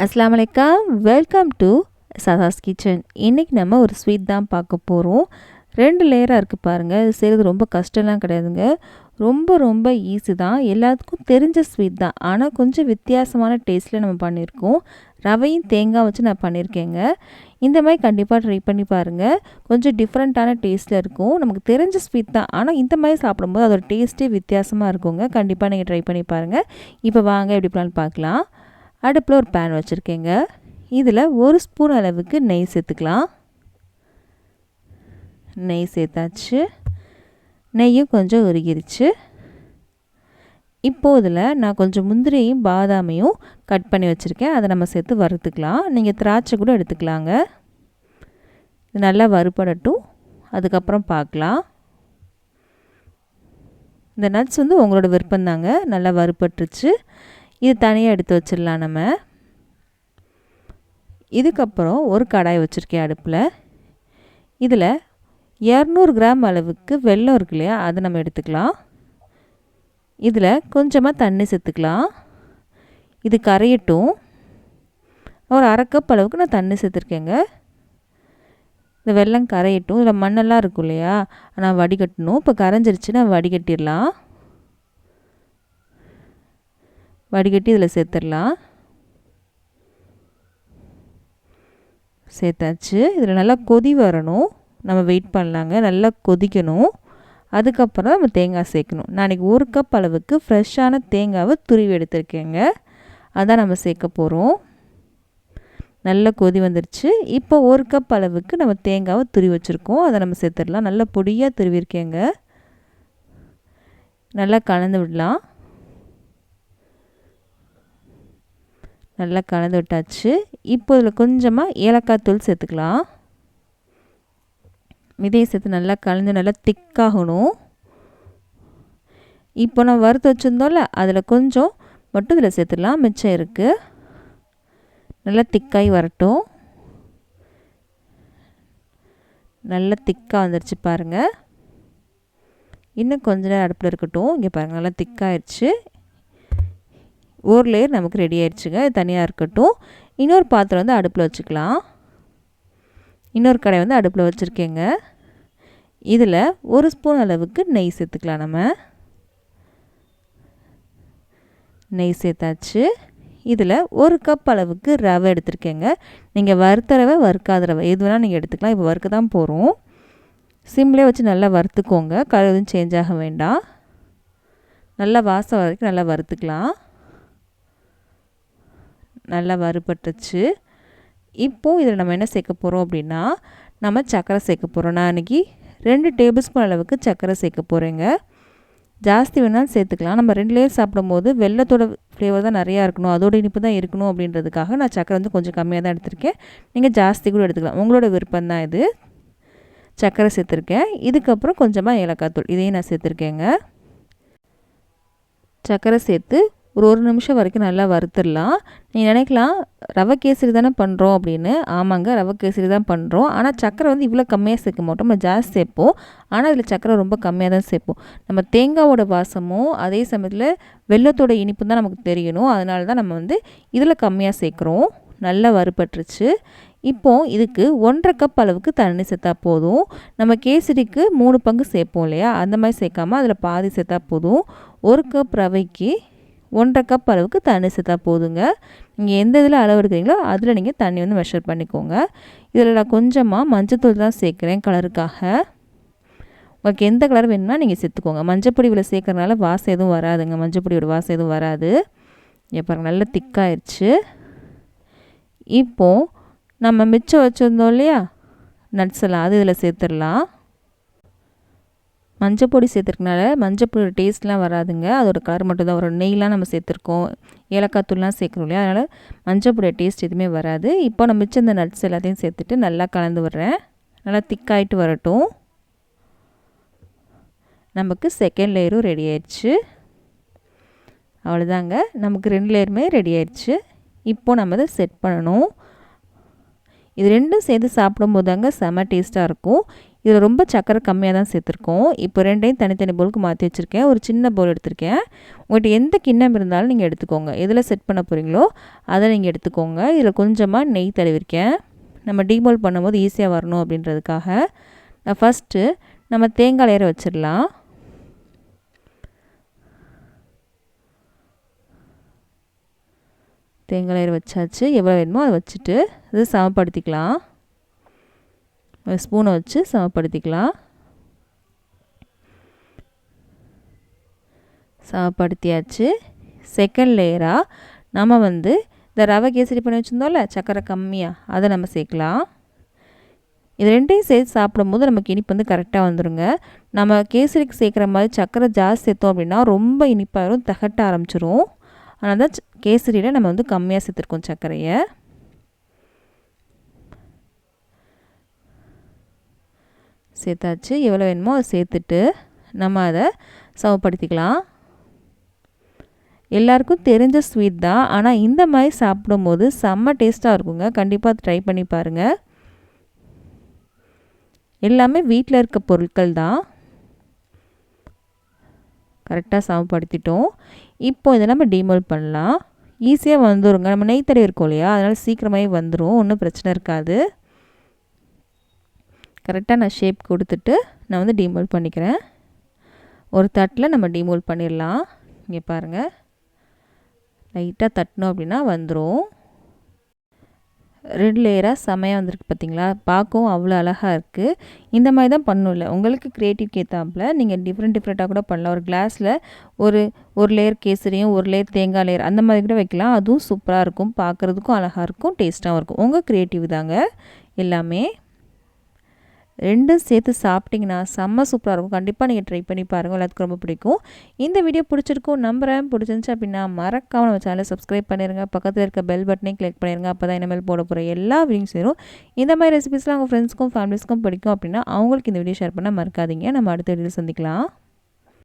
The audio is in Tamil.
அஸ்ஸலாமு அலைக்கும், வெல்கம் டு சாசாஸ் கிச்சன். இன்றைக்கி நம்ம ஒரு ஸ்வீட் தான் பார்க்க போகிறோம். 2 லேயராக இருக்குது பாருங்கள். இது செய்கிறது ரொம்ப கஷ்டம்லாம் கிடையாதுங்க. ரொம்ப ஈஸி தான். எல்லாத்துக்கும் தெரிஞ்ச ஸ்வீட் தான். ஆனால் கொஞ்சம் வித்தியாசமான டேஸ்ட்டில் நம்ம பண்ணியிருக்கோம். ரவையும் தேங்காய் வச்சு நான் பண்ணியிருக்கேங்க. இந்த மாதிரி கண்டிப்பாக ட்ரை பண்ணி பாருங்கள். கொஞ்சம் டிஃப்ரெண்ட்டான டேஸ்ட்டில் இருக்கும். நமக்கு தெரிஞ்ச ஸ்வீட் தான், ஆனால் இந்த மாதிரி சாப்பிடும்போது அதோட டேஸ்ட்டே வித்தியாசமாக இருக்குங்க. கண்டிப்பாக நீங்கள் ட்ரை பண்ணி பாருங்கள். இப்போ வாங்க எப்படி பண்ணலான்னு பார்க்கலாம். அடுப்பில் ஒரு பேன் வச்சுருக்கேங்க. இதில் 1 ஸ்பூன் அளவுக்கு நெய் சேர்த்துக்கலாம். நெய் சேர்த்தாச்சு. நெய்யும் கொஞ்சம் உருகிருச்சு. இப்போது இதில் நான் கொஞ்சம் முந்திரியும் பாதாமையும் கட் பண்ணி வச்சுருக்கேன். அதை நம்ம சேர்த்து வறுத்துக்கலாம். நீங்கள் திராட்சை கூட எடுத்துக்கலாங்க. இது நல்லா வறுபடட்டும், அதுக்கப்புறம் பார்க்கலாம். இந்த நட்ஸ் உங்களோட விருப்பம்தாங்க. நல்லா வறுபட்டுருச்சு. இது தனியாக எடுத்து வச்சிடலாம் நம்ம. இதுக்கப்புறம் ஒரு கடாய் வச்சுருக்கேன் அடுப்பில். இதில் 200 கிராம் அளவுக்கு வெல்லம் இருக்கு இல்லையா, அதை நம்ம எடுத்துக்கலாம். இதில் கொஞ்சமாக தண்ணி சேர்த்துக்கலாம். இது கரையட்டும். ஒரு 1/2 கப் அளவுக்கு நான் தண்ணி சேர்த்துருக்கேங்க. இந்த வெல்லம் கரையட்டும். இதில் மண்ணெல்லாம் இருக்கும் இல்லையா, நான் வடிகட்டணும். இப்போ கரைஞ்சிருச்சு, நான் வடிகட்டிடலாம். வடிகட்டி இதில் சேர்த்துடலாம். சேர்த்தாச்சு. இதில் நல்லா கொதி வரணும். நம்ம வெயிட் பண்ணலாங்க. நல்லா கொதிக்கணும். அதுக்கப்புறம் நம்ம தேங்காய் சேர்க்கணும். நான் இன்றைக்கி 1 கப் அளவுக்கு ஃப்ரெஷ்ஷான தேங்காவை துருவி எடுத்துருக்கேங்க. அதான் நம்ம சேர்க்க போகிறோம். நல்லா கொதி வந்துருச்சு. இப்போ 1 கப் அளவுக்கு நம்ம தேங்காவை துருவி வச்சுருக்கோம். அதை நம்ம சேர்த்துடலாம். நல்லா பொடியாக துருவிருக்கேங்க. நல்லா கலந்து விடலாம். நல்லா கலந்து விட்டாச்சு. இப்போ இதில் கொஞ்சமாக ஏலக்காய் தூள் சேர்த்துக்கலாம். இதையும் சேர்த்து நல்லா கலந்து நல்லா திக்காகணும். இப்போ நான் வறுத்து வச்சுருந்தோம்ல, அதில் கொஞ்சம் மட்டும் இதில் சேர்த்துடலாம். மிச்சம் இருக்குது. நல்லா திக்காகி வரட்டும். நல்லா திக்காக வந்துருச்சு பாருங்கள். இன்னும் கொஞ்ச நேரம் அடுப்பில் இருக்கட்டும். இங்கே பாருங்கள், நல்லா திக்காகிடுச்சு. ஒரு லேயர் நமக்கு ரெடி ஆயிடுச்சுங்க. இது தனியாக இருக்கட்டும். இன்னொரு பாத்திரம் அடுப்பில் வச்சுக்கலாம். இன்னொரு கடாய் அடுப்பில் வச்சுருக்கேங்க. இதில் 1 ஸ்பூன் அளவுக்கு நெய் சேர்த்துக்கலாம். நம்ம நெய் சேர்த்தாச்சு. இதில் 1 கப் அளவுக்கு ரவை எடுத்துருக்கேங்க. நீங்கள் வறுத்த ரவை வறுக்காத ரவை எது வேணால் நீங்கள் எடுத்துக்கலாம். இப்போ வறுக்க தான் போகிறோம். சிம்லேயே வச்சு நல்லா வறுத்துக்கோங்க. கலர் எதுவும் சேஞ்ச் ஆக வேண்டாம். நல்லா வாசம் வரைக்கும் நல்லா வறுத்துக்கலாம். நல்லா வறுபட்டுச்சு. இப்போது இதில் நம்ம என்ன சேர்க்க போகிறோம் அப்படின்னா, நம்ம சர்க்கரை சேர்க்க போகிறோம். நான் இன்றைக்கி 2 டேபிள் ஸ்பூன் அளவுக்கு சர்க்கரை சேர்க்க போகிறேங்க. ஜாஸ்தி வேணாலும் சேர்த்துக்கலாம். நம்ம 2 லேயர் சாப்பிடும்போது வெல்லத்தோட ஃப்ளேவர் தான் நிறையா இருக்கணும், அதோட இனிப்பு தான் இருக்கணும் அப்படின்றதுக்காக நான் சர்க்கரை கொஞ்சம் கம்மியாக தான் எடுத்திருக்கேன். நீங்கள் ஜாஸ்தி கூட எடுத்துக்கலாம். உங்களோட விருப்பம் தான் இது. சர்க்கரை சேர்த்துருக்கேன். இதுக்கப்புறம் கொஞ்சமாக ஏலக்காய் தூள் இதையும் நான் சேர்த்துருக்கேங்க. சர்க்கரை சேர்த்து ஒரு நிமிஷம் வரைக்கும் நல்லா வறுத்துடலாம். நீங்கள் நினைக்கலாம் ரவை கேசரி தானே பண்ணுறோம் அப்படின்னு. ஆமாங்க, ரவை கேசரி தான் பண்ணுறோம். ஆனால் சர்க்கரை இவ்வளோ கம்மியாக சேர்க்க மாட்டோம். நம்ம ஜாஸ்தி சேர்ப்போம். ஆனால் இதில் சர்க்கரை ரொம்ப கம்மியாக தான் சேர்ப்போம். நம்ம தேங்காவோட வாசமும் அதே சமயத்தில் வெல்லத்தோட இனிப்பு தான் நமக்கு தெரியணும். அதனால தான் நம்ம இதில் கம்மியாக சேர்க்குறோம். நல்லா வறுபட்டுருச்சு. இப்போது இதுக்கு 1/2 கப் அளவுக்கு தண்ணி சேர்த்தா போதும். நம்ம கேசரிக்கு 3 பங்கு சேர்ப்போம் இல்லையா, அந்த மாதிரி சேர்க்காமல் அதில் பாதி சேர்த்தா போதும். 1 கப் ரவைக்கு 1/2 கப் அளவுக்கு தண்ணி சேர்த்தா போதுங்க. நீங்கள் எந்த இதில் அளவு எடுக்கிறீங்களோ அதில் நீங்கள் தண்ணி மெஷர் பண்ணிக்கோங்க. இதில் நான் கொஞ்சமாக மஞ்சத்தூள் தான் சேர்க்குறேன் கலருக்காக. உங்களுக்கு எந்த கலர் வேணும்னா நீங்கள் சேர்த்துக்கோங்க. மஞ்சப்பொடி இதில் சேர்க்குறதுனால வாசம் எதுவும் வராதுங்க. மஞ்சப்பொடியோட வாசம் எதுவும் வராது. பாருங்க, நல்லா திக்காயிடுச்சு. இப்போது நம்ம மிச்சம் வச்சுருந்தோம் இல்லையா நட்ஸ் எல்லாம், அது இதில் சேர்த்துடலாம். மஞ்சப்பொடி சேர்த்துருக்கனால மஞ்சப்பொடியோட டேஸ்ட்லாம் வராதுங்க. அதோட கலர் மட்டும் தான் வரும். நெய்லாம் நம்ம சேர்த்துருக்கோம், ஏலக்காய் தூள்லாம் சேர்க்குறோம் இல்லையா, அதனால் மஞ்சப்பொடியோட டேஸ்ட் எதுவுமே வராது. இப்போ நம்ம மிச்சம் இந்த நட்ஸ் எல்லாத்தையும் சேர்த்துட்டு நல்லா கலந்து விடுறேன். நல்லா திக்காயிட்டு வரட்டும். நமக்கு செகண்ட் லேயரும் ரெடி ஆயிடுச்சு. அவ்வளோதாங்க, நமக்கு 2 லேயருமே ரெடி ஆயிடுச்சு. இப்போது நம்ம இதை செட் பண்ணணும். இது 2ம் சேர்த்து சாப்பிடும்போது தாங்க செம்ம டேஸ்ட்டாக இருக்கும். இதில் ரொம்ப சக்கரை கம்மியாக தான் சேர்த்துருக்கோம். இப்போ ரெண்டையும் தனித்தனி பவுலுக்கு மாற்றி வச்சுருக்கேன். ஒரு சின்ன பவுல் எடுத்திருக்கேன். உங்கள்கிட்ட எந்த கிண்ணம் இருந்தாலும் நீங்கள் எடுத்துக்கோங்க. எதில் செட் பண்ண போகிறீங்களோ அதை நீங்கள் எடுத்துக்கோங்க. இதில் கொஞ்சமாக நெய் தடவிருக்கேன். நம்ம டீமோல்ட் பண்ணும்போது ஈஸியாக வரணும் அப்படின்றதுக்காக. நான் ஃபஸ்ட்டு நம்ம தேங்காய் லேயரை வச்சிடலாம். தேங்காய் லேயர் வச்சாச்சு. எவ்வளோ வேணுமோ அதை வச்சுட்டு இது சமப்படுத்திக்கலாம். ஸ்பூனை வச்சு சமப்படுத்திக்கலாம். சமப்படுத்தியாச்சு. செகண்ட் லேயராக நம்ம இந்த ரவை கேசரி பண்ணி வச்சுருந்தோம்ல சக்கரை கம்மியாக அதை நம்ம சேர்க்கலாம். இது ரெண்டையும் சேர்த்து சாப்பிடும்போது நமக்கு இனிப்பு கரெக்டாக வந்துடுங்க. நம்ம கேசரிக்கு சேர்க்குற மாதிரி சக்கரை ஜாஸ்தி சேர்த்தோம் அப்படின்னா ரொம்ப இனிப்பாயிரும், திகட்ட ஆரம்பிச்சிரும். அதனால தான் கேசரியில் நம்ம கம்மியாக சேர்த்துருக்கோம் சர்க்கரையை. சேர்த்தாச்சு. எவ்வளோ வேணுமோ அதை சேர்த்துட்டு நம்ம அதை சமப்படுத்திக்கலாம். எல்லாருக்கும் தெரிஞ்ச ஸ்வீட் தான், ஆனால் இந்த மாதிரி சாப்பிடும்போது செம்ம டேஸ்ட்டாக இருக்குங்க. கண்டிப்பாக ட்ரை பண்ணி பாருங்கள். எல்லாமே வீட்டில் இருக்க பொருட்கள் தான். கரெக்டாக சமப்படுத்திட்டோம். இப்போ இதை நம்ம டீமோல்ட் பண்ணலாம். ஈஸியாக வந்துடுங்க. நம்ம நெய் தடவி இருக்கோம் இல்லையா, அதனால் சீக்கிரமாகவே வந்துடும், ஒன்றும் பிரச்சனை இருக்காது. கரெக்டாக நான் ஷேப் கொடுத்துட்டு நான் டீமோல்ட் பண்ணிக்கிறேன். ஒரு தட்டில் நம்ம டீமோல்ட் பண்ணிடலாம். இங்கே பாருங்கள், லைட்டாக தட்டினோம் அப்படின்னா வந்துடும். 2 லேயராக செமையாக வந்திருக்கு பார்த்தீங்களா? பார்க்கவும் அவ்வளோ அழகாக இருக்குது. இந்த மாதிரி தான் பண்ணணும்ல, உங்களுக்கு க்ரியேட்டிவ் ஏற்றாப்புல நீங்கள் டிஃப்ரெண்ட்டாக கூட பண்ணலாம். ஒரு கிளாஸில் ஒரு லேயர் கேசரியும் ஒரு லேயர் தேங்காய் லேயர் அந்த மாதிரி கூட வைக்கலாம். அதுவும் சூப்பராக இருக்கும், பார்க்குறதுக்கும் அழகாக இருக்கும், டேஸ்ட்டாகவும் இருக்கும். உங்கள் க்ரியேட்டிவ் தாங்க எல்லாமே. ரெண்டும் சேர்த்து சாப்பிட்டிங்கன்னா செம்ம சூப்பராக இருக்கும். கண்டிப்பாக நீங்கள் ட்ரை பண்ணி பாருங்கள், எல்லாத்துக்கும் ரொம்ப பிடிக்கும். இந்த வீடியோ பிடிச்சிருக்கும் நம்புகிறேன். பிடிச்சிருந்துச்சு அப்படின்னா மறக்காமல் நம்ம சேனலை சப்ஸ்கிரைப் பண்ணிடுங்க. பக்கத்தில் இருக்க பெல் பட்டனையும் கிளிக் பண்ணிடுங்க. அப்போ தான் இனிமேல் போட போகிற எல்லா வீடியோவும் சேரும். இந்த மாதிரி ரெசிபிஸ்லாம் உங்கள் ஃப்ரெண்ட்ஸ்க்கும் ஃபேமிலிஸ்க்கும் பிடிக்கும் அப்படின்னா அவங்களுக்கு இந்த வீடியோ ஷேர் பண்ண மறக்காதீங்க. நம்ம அடுத்த வீடியோ சந்திக்கலாம்.